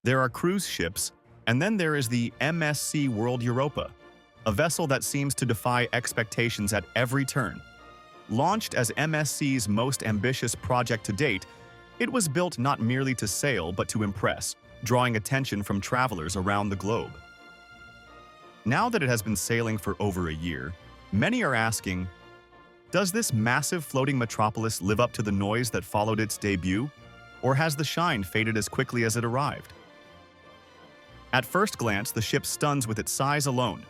There are cruise ships, and then there is the MSC World Europa, a vessel that seems to defy expectations at every turn. Launched as MSC's most ambitious project to date, it was built not merely to sail but to impress, drawing attention from travelers around the globe. Now that it has been sailing for over a year, many are asking, does this massive floating metropolis live up to the noise that followed its debut, or has the shine faded as quickly as it arrived? At first glance, the ship stuns with its size alone.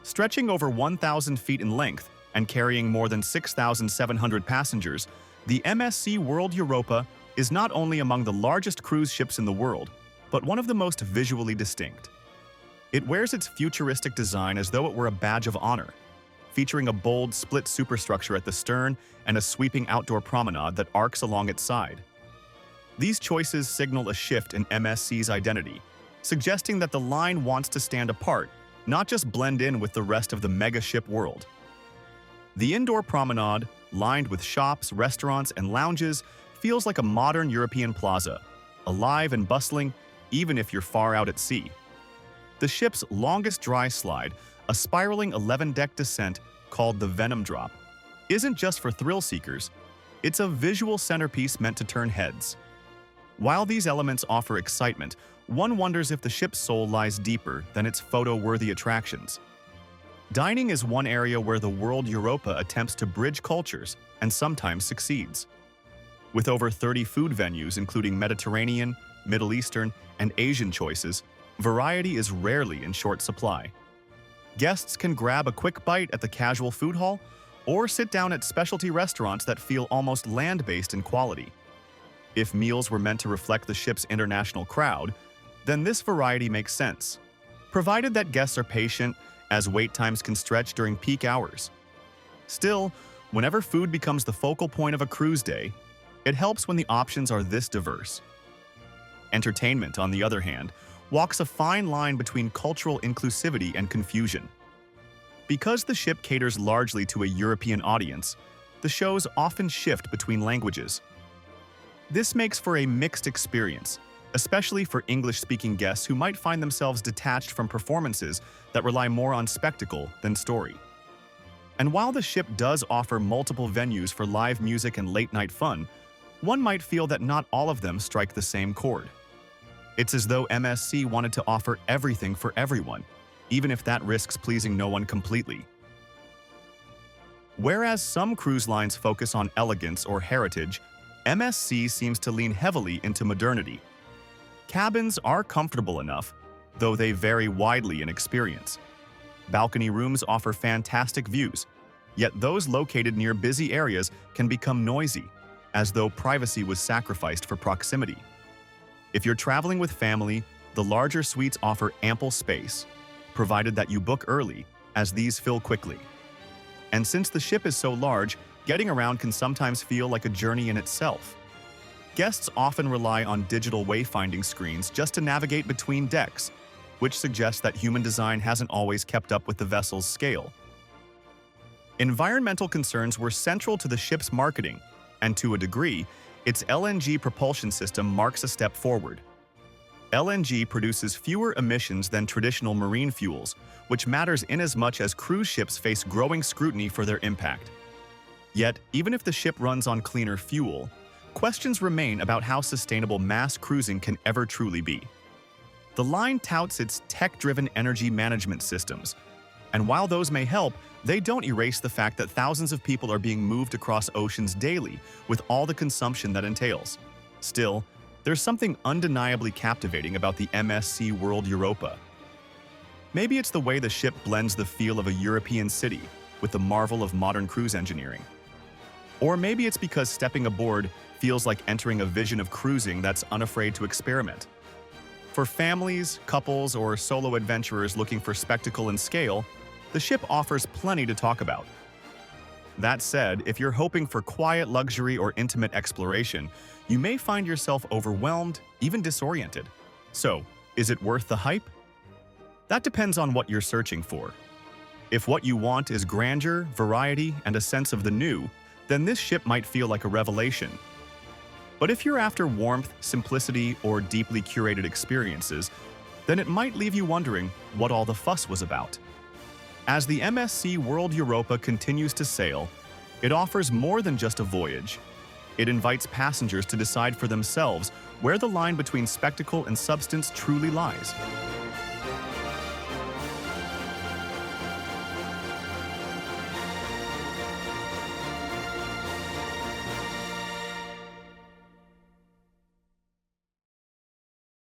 Stretching over 1,000 feet in length and carrying more than 6,700 passengers, the MSC World Europa is not only among the largest cruise ships in the world, but one of the most visually distinct. It wears its futuristic design as though it were a badge of honor, featuring a bold split superstructure at the stern and a sweeping outdoor promenade that arcs along its side. These choices signal a shift in MSC's identity, suggesting that the line wants to stand apart, not just blend in with the rest of the mega-ship world. The indoor promenade, lined with shops, restaurants, and lounges, feels like a modern European plaza, alive and bustling even if you're far out at sea. The ship's longest dry slide, a spiraling 11-deck descent called the Venom Drop, isn't just for thrill seekers, it's a visual centerpiece meant to turn heads. While these elements offer excitement, one wonders if the ship's soul lies deeper than its photo-worthy attractions. Dining is one area where the World Europa attempts to bridge cultures and sometimes succeeds. With over 30 food venues including Mediterranean, Middle Eastern, and Asian choices, variety is rarely in short supply. Guests can grab a quick bite at the casual food hall or sit down at specialty restaurants that feel almost land-based in quality. If meals were meant to reflect the ship's international crowd, then this variety makes sense, provided that guests are patient as wait times can stretch during peak hours. Still, whenever food becomes the focal point of a cruise day, it helps when the options are this diverse. Entertainment, on the other hand, walks a fine line between cultural inclusivity and confusion. Because the ship caters largely to a European audience, the shows often shift between languages. This makes for a mixed experience, especially for English-speaking guests who might find themselves detached from performances that rely more on spectacle than story. And while the ship does offer multiple venues for live music and late-night fun, one might feel that not all of them strike the same chord. It's as though MSC wanted to offer everything for everyone, even if that risks pleasing no one completely. Whereas some cruise lines focus on elegance or heritage, MSC seems to lean heavily into modernity. Cabins are comfortable enough, though they vary widely in experience. Balcony rooms offer fantastic views, yet those located near busy areas can become noisy, as though privacy was sacrificed for proximity. If you're traveling with family, the larger suites offer ample space, provided that you book early, as these fill quickly. And since the ship is so large, getting around can sometimes feel like a journey in itself. Guests often rely on digital wayfinding screens just to navigate between decks, which suggests that human design hasn't always kept up with the vessel's scale. Environmental concerns were central to the ship's marketing, and to a degree, its LNG propulsion system marks a step forward. LNG produces fewer emissions than traditional marine fuels, which matters inasmuch as cruise ships face growing scrutiny for their impact. Yet, even if the ship runs on cleaner fuel, questions remain about how sustainable mass cruising can ever truly be. The line touts its tech-driven energy management systems, and while those may help, they don't erase the fact that thousands of people are being moved across oceans daily with all the consumption that entails. Still, there's something undeniably captivating about the MSC World Europa. Maybe it's the way the ship blends the feel of a European city with the marvel of modern cruise engineering. Or maybe it's because stepping aboard feels like entering a vision of cruising that's unafraid to experiment. For families, couples, or solo adventurers looking for spectacle and scale, the ship offers plenty to talk about. That said, if you're hoping for quiet luxury or intimate exploration, you may find yourself overwhelmed, even disoriented. So, is it worth the hype? That depends on what you're searching for. If what you want is grandeur, variety, and a sense of the new, then this ship might feel like a revelation. But if you're after warmth, simplicity, or deeply curated experiences, then it might leave you wondering what all the fuss was about. As the MSC World Europa continues to sail, it offers more than just a voyage. It invites passengers to decide for themselves where the line between spectacle and substance truly lies.